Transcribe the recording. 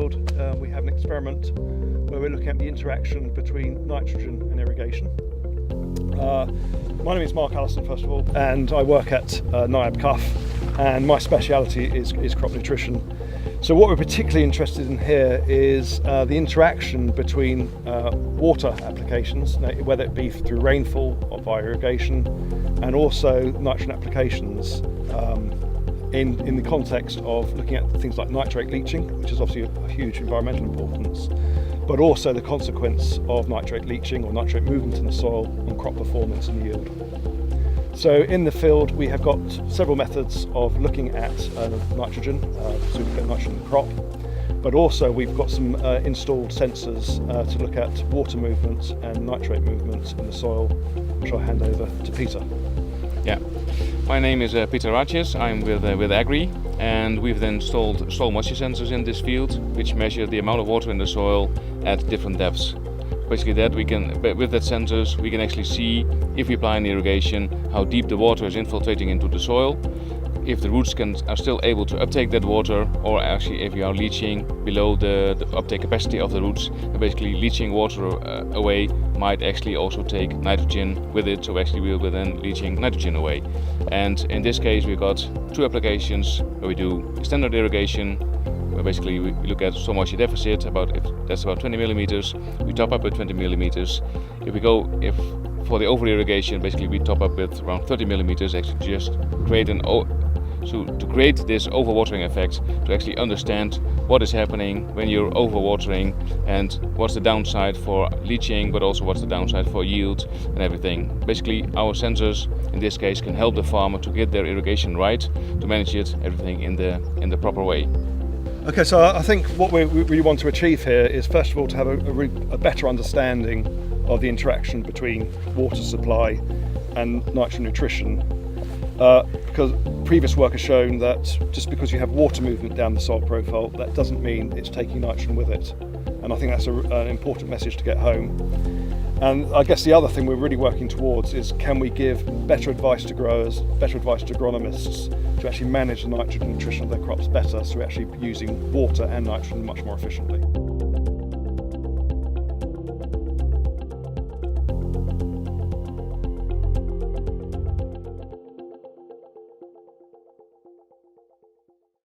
field we have an experiment where we're looking at the interaction between nitrogen and irrigation. My name is Mark Allison, first of all, and I work at NIAB CUF, and my speciality is crop nutrition. So what we're particularly interested in here is the interaction between water applications, whether it be through rainfall or via irrigation, and also nitrogen applications in the context of looking at things like nitrate leaching, which is obviously a huge environmental importance, but also the consequence of nitrate leaching or nitrate movement in the soil on crop performance and yield. So in the field we have got several methods of looking at nitrogen, so we get nitrogen in the crop, but also we've got some installed sensors to look at water movement and nitrate movement in the soil, which I'll hand over to Peter. Yeah, my name is Peter Ratjes. I'm with Agrii, and we've then installed soil moisture sensors in this field, which measure the amount of water in the soil at different depths. Basically, that we can, with that sensors, we can actually see if we apply an irrigation, how deep the water is infiltrating into the soil, if the roots are still able to uptake that water, or actually if we are leaching below the uptake capacity of the roots. And basically, leaching water away might actually also take nitrogen with it, so actually we'll be then leaching nitrogen away. And in this case, we've got two applications where we do standard irrigation, where basically we look at soil moisture deficit, that's about 20 millimeters. We top up with 20 millimeters. If for the over irrigation, basically we top up with around 30 millimeters, actually just create to create this overwatering effect, to actually understand what is happening when you're overwatering and what's the downside for leaching, but also what's the downside for yield and everything. Basically, our sensors in this case can help the farmer to get their irrigation right, to manage everything in the proper way. Okay, so I think what we really want to achieve here is first of all to have a better understanding of the interaction between water supply and nitrogen nutrition. Because previous work has shown that just because you have water movement down the soil profile, that doesn't mean it's taking nitrogen with it. And I think that's an important message to get home. And I guess the other thing we're really working towards is, can we give better advice to growers, better advice to agronomists to actually manage the nitrogen nutrition of their crops better, so we're actually using water and nitrogen much more efficiently.